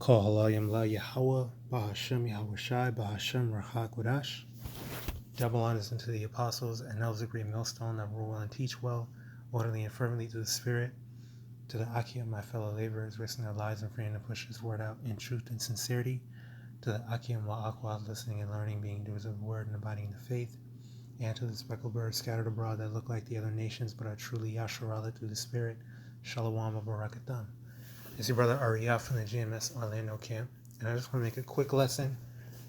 Call HALALYAM la YAHAWAH, BAHASHAM, YAHAWASHI, BAHASHAM, RAWCHAA, QADASH. Double honors unto the apostles and elders of great millstone that rule well and teach well, orderly and fervently to the Spirit, to the Akia, my fellow laborers, risking their lives and freeing to push His word out in truth and sincerity, to the Akia YAHAWAH, listening and learning, being doers of the word and abiding in the faith, and to the speckled birds scattered abroad that look like the other nations but are truly Yasharallah through the Spirit, Shalom of Barakatam. It's your brother Ariyah from the GMS Orlando camp, and I just want to make a quick lesson,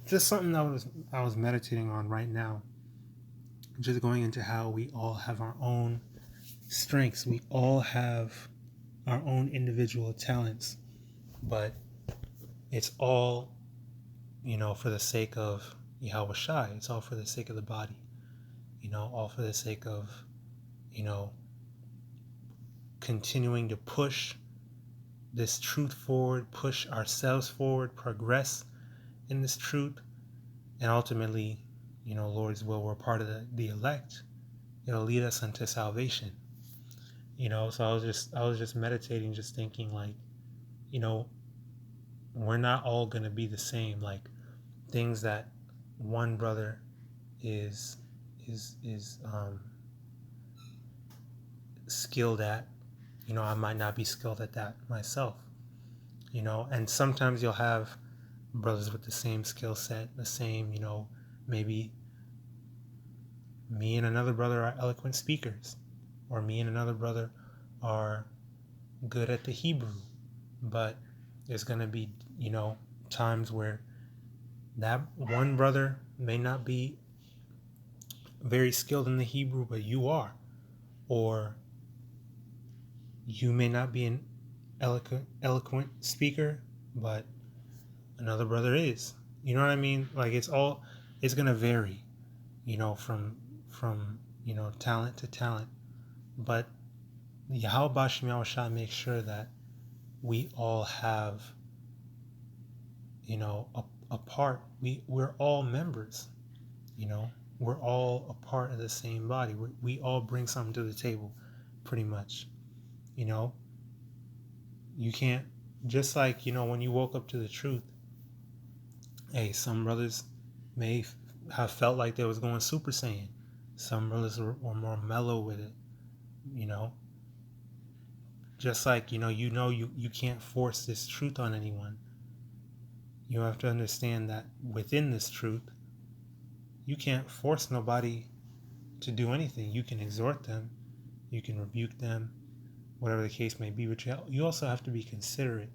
just something that I was meditating on right now, just going into how we all have our own strengths, we all have our own individual talents, but it's all, for the sake of Yahawashi. It's all for the sake of the body, all for the sake of, continuing to push this truth forward, push ourselves forward, progress in this truth, and ultimately, Lord's will, we're part of the elect. It'll lead us unto salvation. So I was just meditating, just thinking like, we're not all gonna be the same. Like things that one brother is skilled at, I might not be skilled at that myself, and sometimes you'll have brothers with the same skill set, the same, maybe me and another brother are eloquent speakers, or me and another brother are good at the Hebrew, but there's going to be, times where that one brother may not be very skilled in the Hebrew, but you are, or you may not be an eloquent speaker, but another brother is. You know what I mean? Like it's gonna vary, from talent to talent. But YAHAWAH makes sure that we all have, a part. We're all members, we're all a part of the same body. We all bring something to the table, pretty much. You can't, just like, when you woke up to the truth, hey, some brothers may have felt like they was going Super Saiyan. Some brothers were more mellow with it, just like, you can't force this truth on anyone. You have to understand that within this truth, you can't force nobody to do anything. You can exhort them, you can rebuke them, whatever the case may be, but you also have to be considerate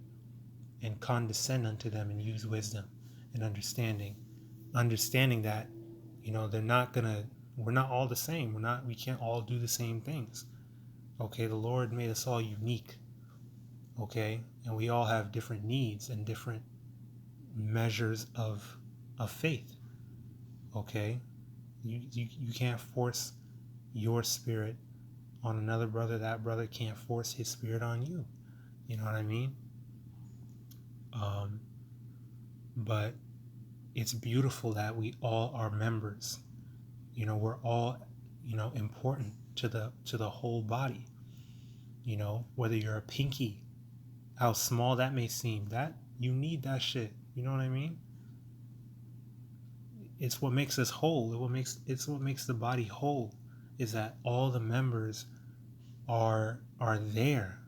and condescend unto them and use wisdom and understanding that, we're not all the same. We can't all do the same things. Okay, the Lord made us all unique. Okay, and we all have different needs and different measures of faith. Okay, you can't force your spirit on another brother. That brother can't force his spirit on you. You know what I mean? But it's beautiful that we all are members. We're all, important to the whole body. Whether you're a pinky, how small that may seem, that you need that shit. You know what I mean? It's what makes us whole. It's what makes the body whole, is that all the members are there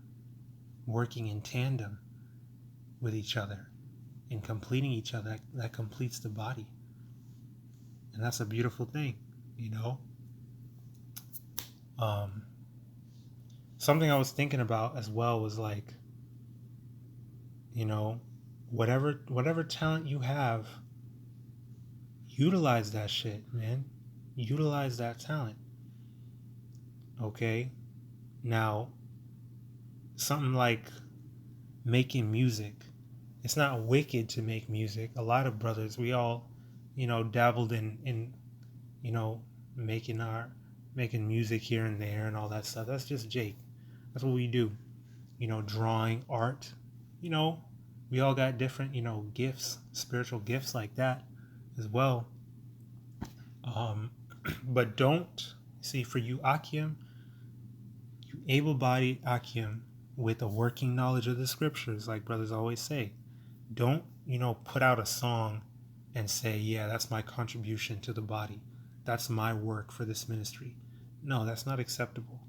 working in tandem with each other and completing each other. That completes the body, and that's a beautiful thing. Something I was thinking about as well was like, whatever talent you have, utilize that shit, man. Utilize that talent. Okay? Now, something like making music, it's not wicked to make music. A lot of brothers, we all, dabbled in making music here and there and all that stuff. That's just Jake. That's what we do. Drawing, art. We all got different, gifts, spiritual gifts like that as well. But don't, see, for you Akim, you able-bodied Akim with a working knowledge of the scriptures, like brothers always say, Don't, put out a song and say, yeah, that's my contribution to the body. That's my work for this ministry. No, that's not acceptable.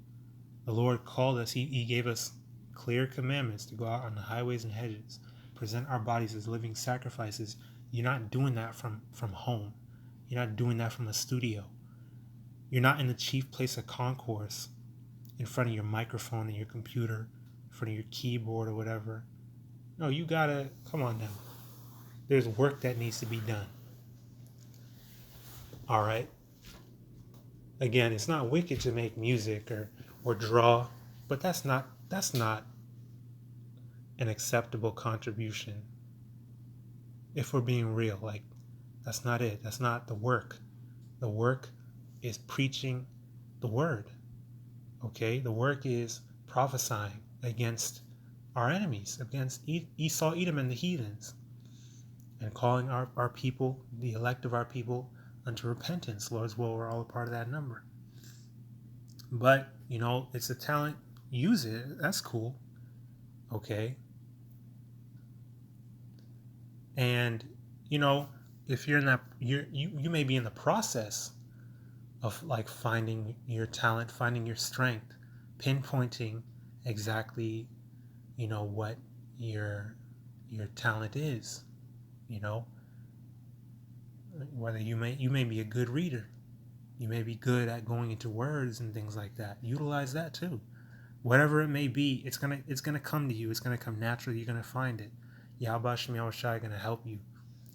The Lord called us. He gave us clear commandments to go out on the highways and hedges, present our bodies as living sacrifices. You're not doing that from home. You're not doing that from a studio. You're not in the chief place of concourse in front of your microphone and your computer, in front of your keyboard or whatever. No, you gotta, come on now. There's work that needs to be done. All right. Again, it's not wicked to make music or draw, but that's not an acceptable contribution. If we're being real, like, that's not it. That's not the work. The work is preaching the word. Okay? The work is prophesying against our enemies, against Esau, Edom, and the heathens, and calling our people, the elect of our people, unto repentance. Lord's will, we're all a part of that number. But, it's a talent. Use it. That's cool. Okay? And, if you're in that, you may be in the process of like finding your talent, finding your strength, pinpointing exactly, what your talent is, whether you may be a good reader, you may be good at going into words and things like that. Utilize that too. Whatever it may be, it's gonna come to you. It's gonna come naturally. You're gonna find it. YAHAWASHI, YAHAWASHI are gonna help you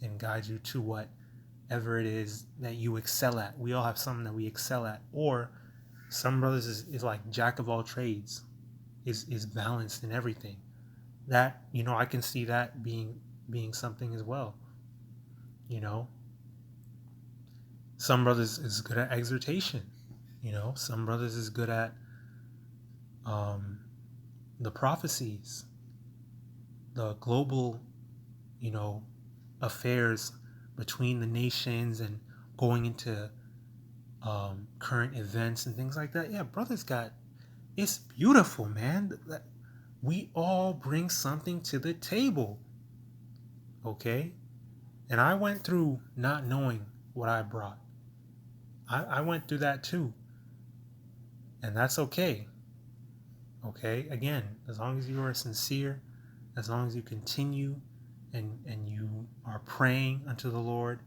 and guide you to whatever it is that you excel at. We all have something that we excel at. Or some brothers is like jack of all trades, is balanced in everything. That, I can see that being something as well. Some brothers is good at exhortation. Some brothers is good at the prophecies, the global, affairs between the nations and going into current events and things like that. Yeah, brothers it's beautiful, man. We all bring something to the table. Okay? And I went through not knowing what I brought. I went through that too. And that's okay. Okay? Again, as long as you are sincere, as long as you continue and you are praying unto the Lord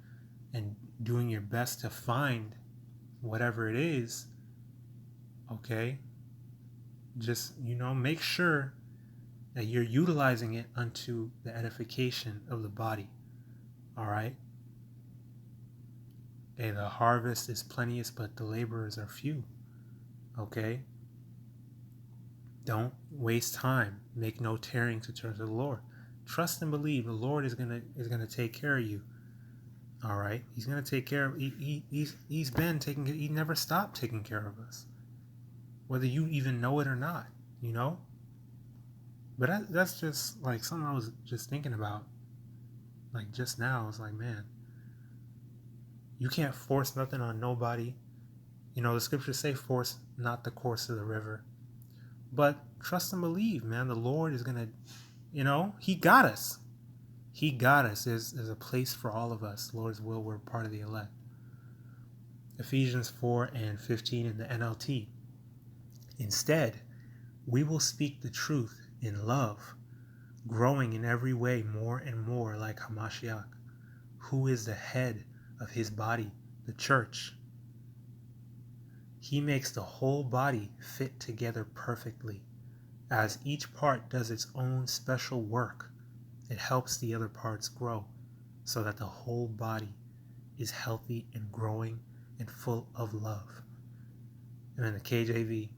and doing your best to find whatever it is, okay? Just, make sure that you're utilizing it unto the edification of the body. All right? Okay, the harvest is plenteous, but the laborers are few. Okay? Don't waste time. Make no tarrying to turn to the Lord. Trust and believe the Lord is gonna take care of you. All right, He's gonna take care of. He's been taking. He never stopped taking care of us, whether you even know it or not. But that's just like something I was just thinking about. Like just now, I was like, man, you can't force nothing on nobody. The scriptures say, "Force not the course of the river." But trust and believe, man. The Lord is gonna, He got us. He got us. There's a place for all of us. Lord's will, we're part of the elect. Ephesians 4:15 in the NLT. Instead, we will speak the truth in love, growing in every way more and more like HaMashiach, who is the head of His body, the church. He makes the whole body fit together perfectly. As each part does its own special work, it helps the other parts grow so that the whole body is healthy and growing and full of love. And in the KJV,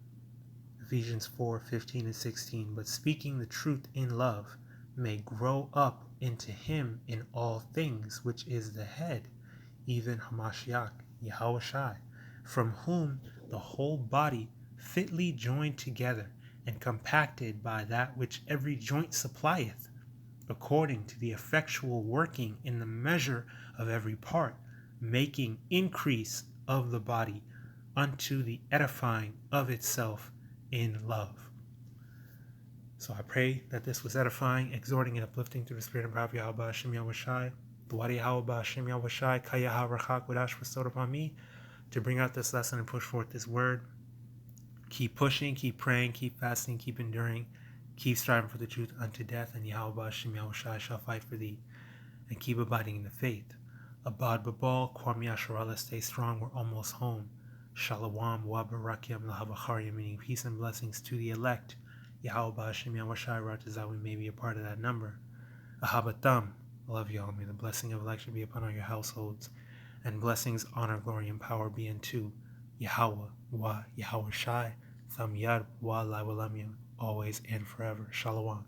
Ephesians 4:15 and 16, but speaking the truth in love may grow up into Him in all things, which is the head, even HaMashiach, YAHAWASHI, from whom the whole body fitly joined together and compacted by that which every joint supplieth, according to the effectual working in the measure of every part, making increase of the body unto the edifying of itself in love. So I pray that this was edifying, exhorting, and uplifting through the spirit and power of YAHAWAH and Yahawashi. The YAHAWAH BAHASHAM Yahawashi Kayaha Rakha QADASH bestowed upon me to bring out this lesson and push forth this word. Keep pushing, keep praying, keep fasting, keep enduring, keep striving for the truth unto death, and YAHAWAH and Yahawashi shall fight for thee. And keep abiding in the faith. Abad babal, Kwam Yasharala, stay strong, we're almost home. Shalom, Wabarakyam, Lahavacharya, meaning peace and blessings to the elect. YAHAWAH and Yahawashi, that we may be a part of that number. Ahabatam, I love y'all. May the blessing of election be upon all your households, and blessings, honor, glory, and power be unto YAHAWAH, YAHAWASHI, Tham Yad, Wa Lawalamyam, always and forever. Shalom.